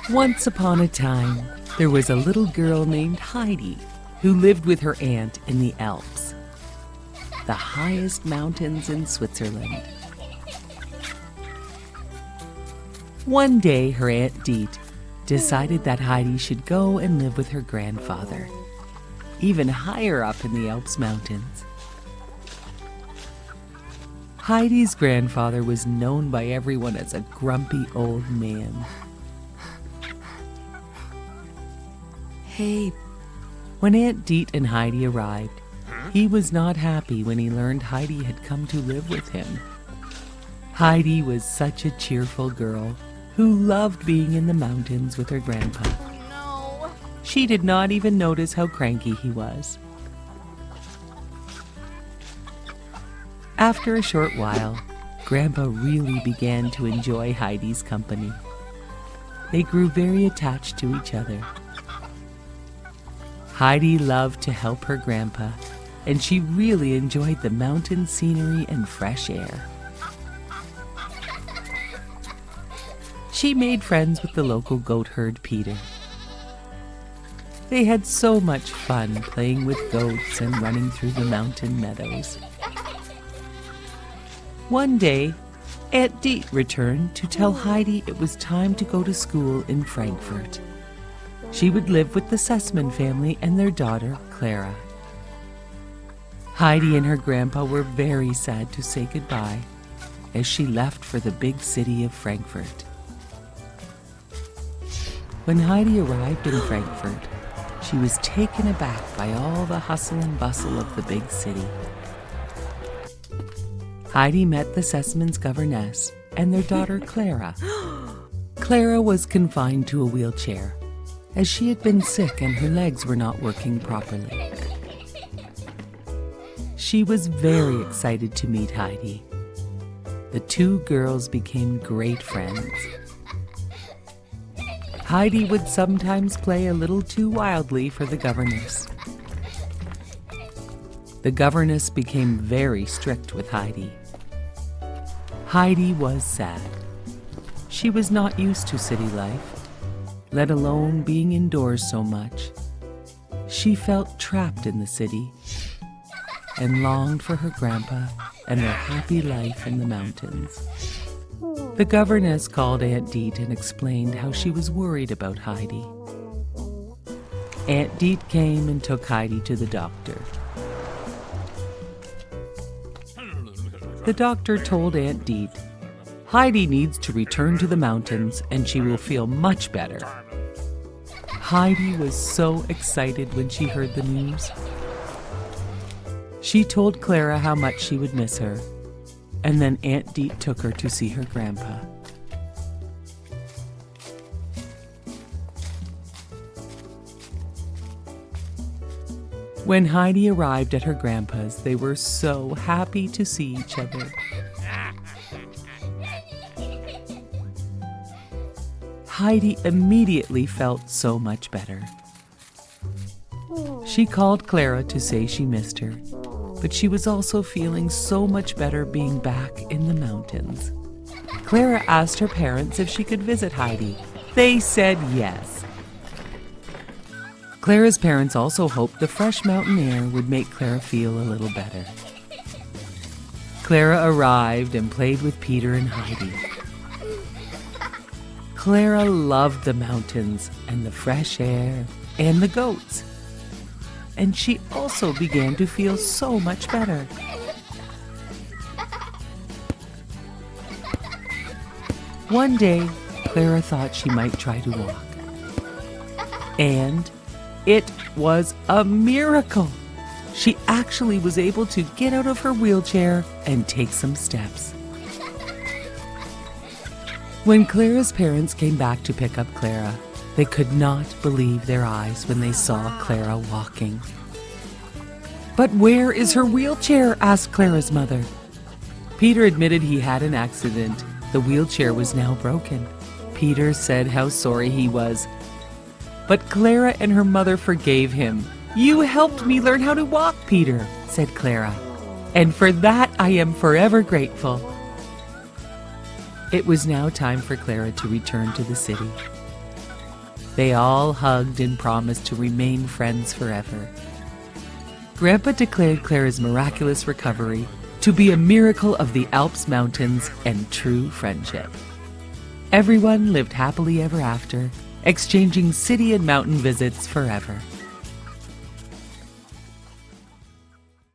Once upon a time, there was a little girl named Heidi who lived with her aunt in the Alps, the highest mountains in Switzerland. One day, her Aunt Deet decided that Heidi should go and live with her grandfather, even higher up in the Alps mountains. Heidi's grandfather was known by everyone as a grumpy old man. Hey. When Aunt Deet and Heidi arrived, he was not happy when he learned Heidi had come to live with him. Heidi was such a cheerful girl who loved being in the mountains with her grandpa. No. She did not even notice how cranky he was. After a short while, Grandpa really began to enjoy Heidi's company. They grew very attached to each other. Heidi loved to help her grandpa, and she really enjoyed the mountain scenery and fresh air. She made friends with the local goat herd Peter. They had so much fun playing with goats and running through the mountain meadows. One day, Aunt Deet returned to tell Heidi it was time to go to school in Frankfurt. She would live with the Sussman family and their daughter, Clara. Heidi and her grandpa were very sad to say goodbye as she left for the big city of Frankfurt. When Heidi arrived in Frankfurt, she was taken aback by all the hustle and bustle of the big city. Heidi met the Sussman's governess and their daughter Clara. Clara was confined to a wheelchair, as she had been sick and her legs were not working properly. She was very excited to meet Heidi. The two girls became great friends. Heidi would sometimes play a little too wildly for the governess. The governess became very strict with Heidi. Heidi was sad. She was not used to city life, let alone being indoors so much. She felt trapped in the city and longed for her grandpa and their happy life in the mountains. The governess called Aunt Deet and explained how she was worried about Heidi. Aunt Deet came and took Heidi to the doctor. The doctor told Aunt Deet, Heidi needs to return to the mountains and she will feel much better. Heidi was so excited when she heard the news. She told Clara how much she would miss her, and then Aunt Deet took her to see her grandpa. When Heidi arrived at her grandpa's, they were so happy to see each other. Heidi immediately felt so much better. She called Clara to say she missed her, but she was also feeling so much better being back in the mountains. Clara asked her parents if she could visit Heidi. They said yes. Clara's parents also hoped the fresh mountain air would make Clara feel a little better. Clara arrived and played with Peter and Heidi. Clara loved the mountains and the fresh air and the goats. And she also began to feel so much better. One day, Clara thought she might try to walk. And it was a miracle. She actually was able to get out of her wheelchair and take some steps. When Clara's parents came back to pick up Clara, they could not believe their eyes when they saw Clara walking. "But where is her wheelchair?" asked Clara's mother. Peter admitted he had an accident. The wheelchair was now broken. Peter said how sorry he was. But Clara and her mother forgave him. "You helped me learn how to walk, Peter," said Clara. "And for that I am forever grateful." It was now time for Clara to return to the city. They all hugged and promised to remain friends forever. Grandpa declared Clara's miraculous recovery to be a miracle of the Alps mountains and true friendship. Everyone lived happily ever after, exchanging city and mountain visits forever.